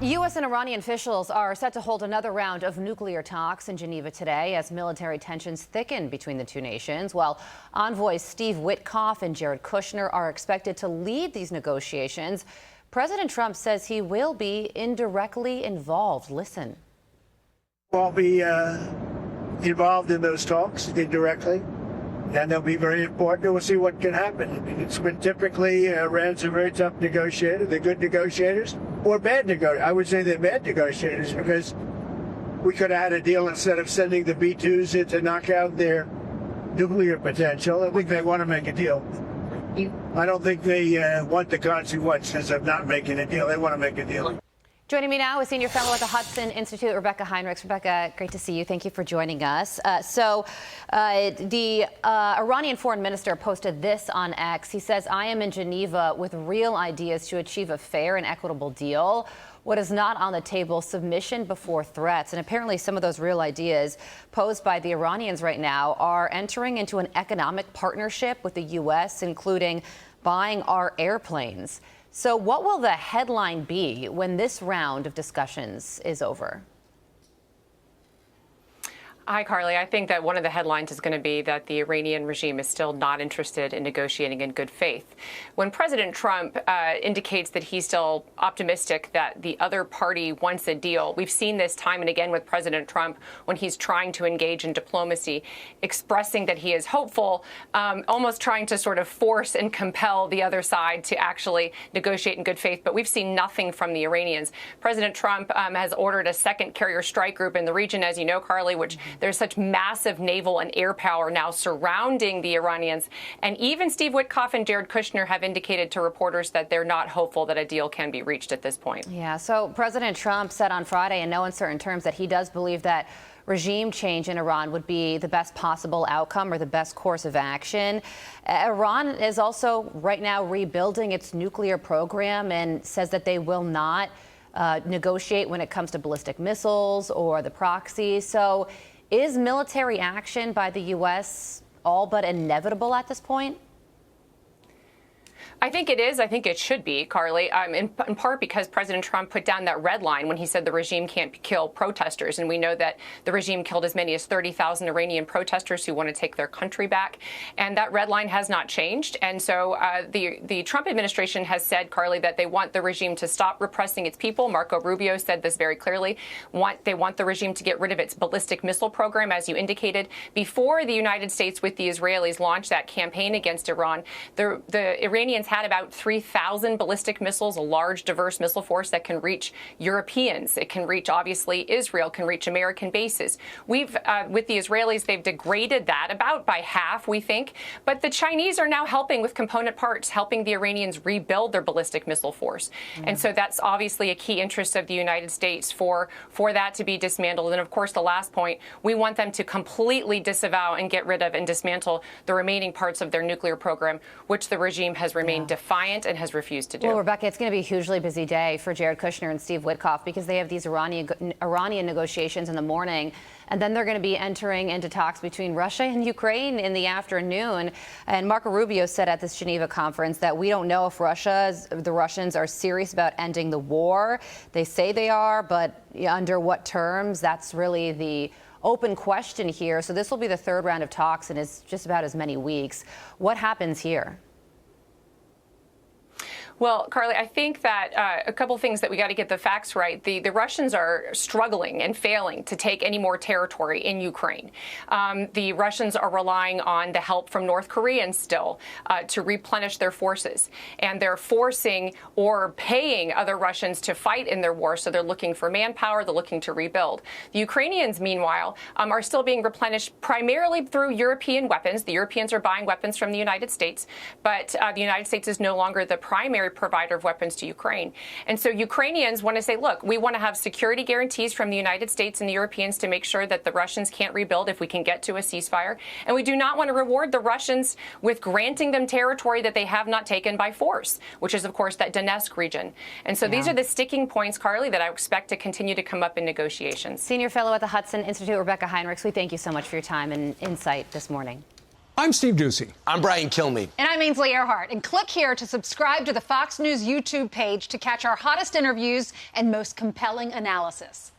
U.S. and Iranian officials are set to hold another round of nuclear talks in Geneva today as military tensions thicken between the two nations, while envoys Steve Witkoff and Jared Kushner are expected to lead these negotiations. President Trump says he will be indirectly involved. Listen. I'll be involved in those talks indirectly, and they'll be very important. We'll see what can happen. It's been typically Iran's a very tough negotiator. They're good negotiators or bad negotiators. I would say they're bad negotiators because we could have had a deal instead of sending the B-2s in to knock out their nuclear potential. I think they want to make a deal. I don't think they want the consequences of not making a deal. They want to make a deal. Joining me now is senior fellow at the Hudson Institute, Rebeccah Heinrichs. Rebeccah, great to see you. Thank you for joining us. The Iranian foreign minister posted this on X. He says, "I am in Geneva with real ideas to achieve a fair and equitable deal. What is not on the table, submission before threats." And apparently some of those real ideas posed by the Iranians right now are entering into an economic partnership with the U.S., including buying our airplanes. So what will the headline be when this round of discussions is over? Hi, Carly. I think that one of the headlines is going to be that the Iranian regime is still not interested in negotiating in good faith. When President Trump indicates that he's still optimistic that the other party wants a deal, we've seen this time and again with President Trump when he's trying to engage in diplomacy, expressing that he is hopeful, almost trying to sort of force and compel the other side to actually negotiate in good faith. But we've seen nothing from the Iranians. President Trump has ordered a second carrier strike group in the region, as you know, Carly, which there's such massive naval and air power now surrounding the Iranians. And even Steve Witkoff and Jared Kushner have indicated to reporters that they're not hopeful that a deal can be reached at this point. Yeah, so President Trump said on Friday in no uncertain terms that he does believe that regime change in Iran would be the best possible outcome or the best course of action. Iran is also right now rebuilding its nuclear program and says that they will not negotiate when it comes to ballistic missiles or the proxy. So is military action by the U.S. all but inevitable at this point? I think it is. I think it should be, Carly, in part because President Trump put down that red line when he said the regime can't kill protesters. And we know that the regime killed as many as 30,000 Iranian protesters who want to take their country back. And that red line has not changed. And so the Trump administration has said, Carly, that they want the regime to stop repressing its people. Marco Rubio said this very clearly. They want the regime to get rid of its ballistic missile program, as you indicated. Before the United States with the Israelis launched that campaign against Iran, the Iranians had about 3,000 ballistic missiles, a large, diverse missile force that can reach Europeans. It can reach, obviously, Israel, can reach American bases. With the Israelis, they've degraded that about by half, we think. But the Chinese are now helping with component parts, helping the Iranians rebuild their ballistic missile force. And so that's obviously a key interest of the United States for that to be dismantled. And of course, the last point, we want them to completely disavow and get rid of and dismantle the remaining parts of their nuclear program, which the regime has remained defiant and has refused to do. Well, Rebeccah, it's going to be a hugely busy day for Jared Kushner and Steve Witkoff because they have these Iranian negotiations in the morning, and then they're going to be entering into talks between Russia and Ukraine in the afternoon. And Marco Rubio said at this Geneva conference that we don't know if the Russians are serious about ending the war. They say they are, but under what terms? That's really the open question here. So this will be the third round of talks, and it's just about as many weeks. What happens here? Well, Carly, I think that a couple things that we got to get the facts right. The Russians are struggling and failing to take any more territory in Ukraine. The Russians are relying on the help from North Koreans still to replenish their forces. And they're forcing or paying other Russians to fight in their war. So they're looking for manpower. They're looking to rebuild. The Ukrainians, meanwhile, are still being replenished primarily through European weapons. The Europeans are buying weapons from the United States. But the United States is no longer the primary provider of weapons to Ukraine. And so Ukrainians want to say, look, we want to have security guarantees from the United States and the Europeans to make sure that the Russians can't rebuild if we can get to a ceasefire. And we do not want to reward the Russians with granting them territory that they have not taken by force, which is, of course, that Donetsk region. And so these are the sticking points, Carly, that I expect to continue to come up in negotiations. Senior fellow at the Hudson Institute, Rebeccah Heinrichs, we thank you so much for your time and insight this morning. I'm Steve Doocy. I'm Brian Kilmeade. And I'm Ainsley Earhart. And click here to subscribe to the Fox News YouTube page to catch our hottest interviews and most compelling analysis.